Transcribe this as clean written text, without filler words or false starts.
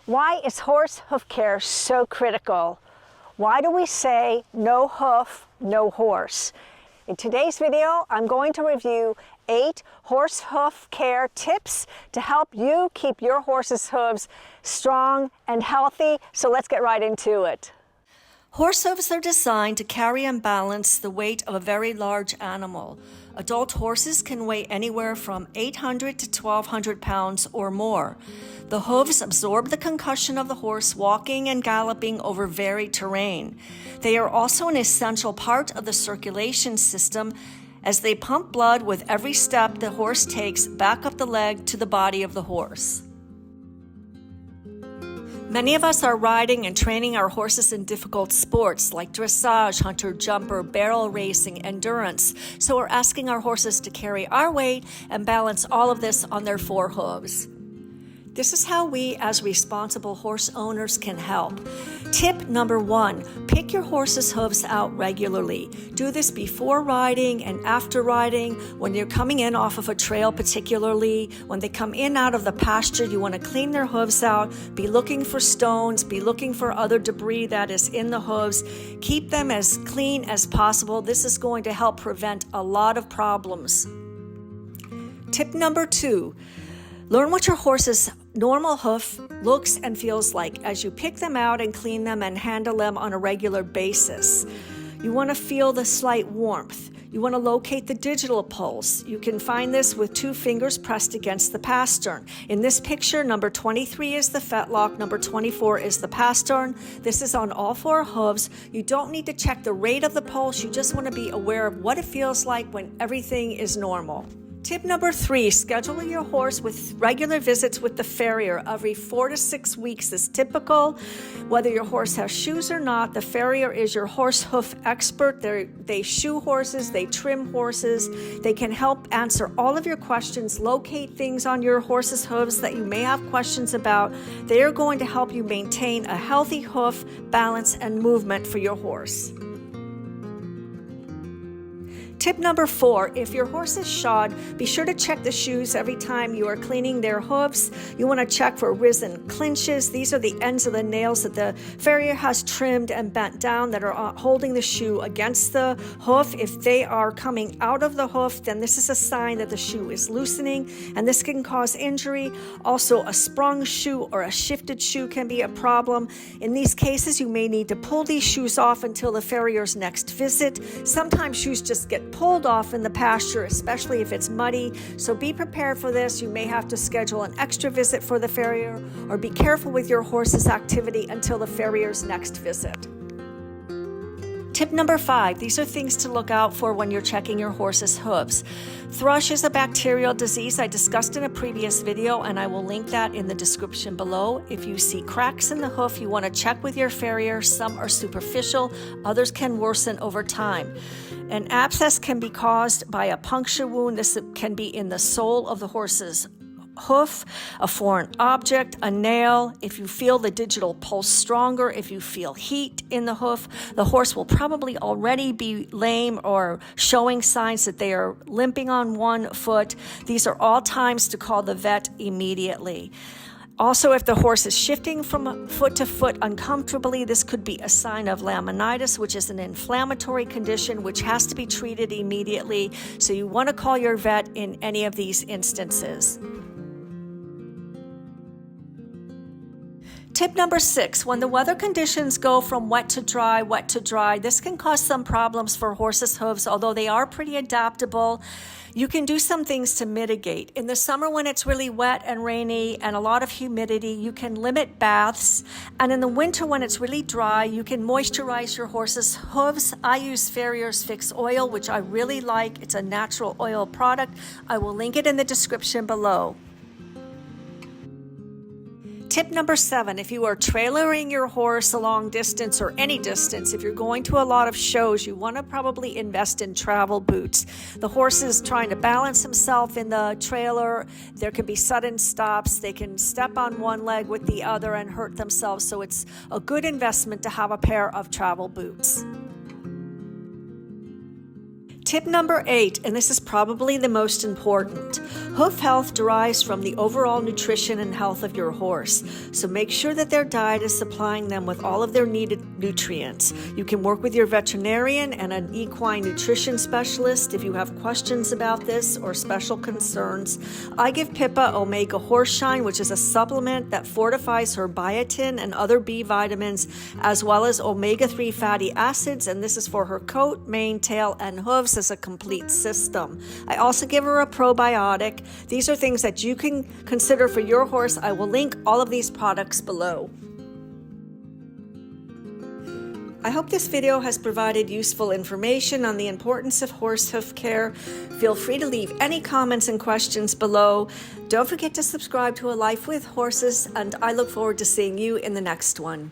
Why is horse hoof care so critical? Why do we say no hoof, no horse? In today's video, I'm going to review 8 horse hoof care tips to help you keep your horse's hooves strong and healthy. So let's get right into it. Horse hooves are designed to carry and balance the weight of a very large animal. Adult horses can weigh anywhere from 800 to 1,200 pounds or more. The hooves absorb the concussion of the horse walking and galloping over varied terrain. They are also an essential part of the circulation system as they pump blood with every step the horse takes back up the leg to the body of the horse. Many of us are riding and training our horses in difficult sports like dressage, hunter jumper, barrel racing, endurance. So we're asking our horses to carry our weight and balance all of this on their 4 hooves. This is how we as responsible horse owners can help. Tip number 1, pick your horse's hooves out regularly. Do this before riding and after riding, when you're coming in off of a trail particularly. When they come in out of the pasture, you want to clean their hooves out. Be looking for stones, be looking for other debris that is in the hooves. Keep them as clean as possible. This is going to help prevent a lot of problems. Tip number 2, learn what your horse's normal hoof looks and feels like as you pick them out and clean them and handle them on a regular basis. You want to feel the slight warmth. You want to locate the digital pulse. You can find this with 2 fingers pressed against the pastern. In this picture, number 23 is the fetlock, number 24 is the pastern. This is on all 4 hooves. You don't need to check the rate of the pulse. You just want to be aware of what it feels like when everything is normal. Tip number 3, schedule your horse with regular visits with the farrier. Every 4 to 6 weeks is typical. Whether your horse has shoes or not, the farrier is your horse hoof expert. They shoe horses, they trim horses. They can help answer all of your questions, locate things on your horse's hooves that you may have questions about. They are going to help you maintain a healthy hoof, balance, and movement for your horse. Tip number 4, if your horse is shod, be sure to check the shoes every time you are cleaning their hooves. You want to check for risen clinches. These are the ends of the nails that the farrier has trimmed and bent down that are holding the shoe against the hoof. If they are coming out of the hoof, then this is a sign that the shoe is loosening, and this can cause injury. Also, a sprung shoe or a shifted shoe can be a problem. In these cases, you may need to pull these shoes off until the farrier's next visit. Sometimes shoes just get pulled off in the pasture, especially if it's muddy. So be prepared for this. You may have to schedule an extra visit for the farrier, or be careful with your horse's activity until the farrier's next visit. Tip number 5, these are things to look out for when you're checking your horse's hooves. Thrush is a bacterial disease I discussed in a previous video, and I will link that in the description below. If you see cracks in the hoof, you want to check with your farrier. Some are superficial, others can worsen over time. An abscess can be caused by a puncture wound. This can be in the sole of the horse's hoof, a foreign object, a nail. If you feel the digital pulse stronger, if you feel heat in the hoof, the horse will probably already be lame or showing signs that they are limping on one foot. These are all times to call the vet immediately. Also, if the horse is shifting from foot to foot uncomfortably, this could be a sign of laminitis, which is an inflammatory condition which has to be treated immediately. So you want to call your vet in any of these instances. Tip number 6, when the weather conditions go from wet to dry, this can cause some problems for horses' hooves, although they are pretty adaptable. You can do some things to mitigate. In the summer when it's really wet and rainy and a lot of humidity, you can limit baths. And in the winter when it's really dry, you can moisturize your horse's hooves. I use Farrier's Fix Oil, which I really like. It's a natural oil product. I will link it in the description below. Tip number 7, if you are trailering your horse a long distance or any distance, if you're going to a lot of shows, you want to probably invest in travel boots. The horse is trying to balance himself in the trailer. There can be sudden stops. They can step on one leg with the other and hurt themselves. So it's a good investment to have a pair of travel boots. Tip number 8, and this is probably the most important. Hoof health derives from the overall nutrition and health of your horse. So make sure that their diet is supplying them with all of their needed nutrients. You can work with your veterinarian and an equine nutrition specialist if you have questions about this or special concerns. I give Pippa Omega Horseshine, which is a supplement that fortifies her biotin and other B vitamins, as well as omega-3 fatty acids, and this is for her coat, mane, tail, and hooves as a complete system. I also give her a probiotic. These are things that you can consider for your horse. I will link all of these products below. I hope this video has provided useful information on the importance of horse hoof care. Feel free to leave any comments and questions below. Don't forget to subscribe to A Life with Horses, and I look forward to seeing you in the next one.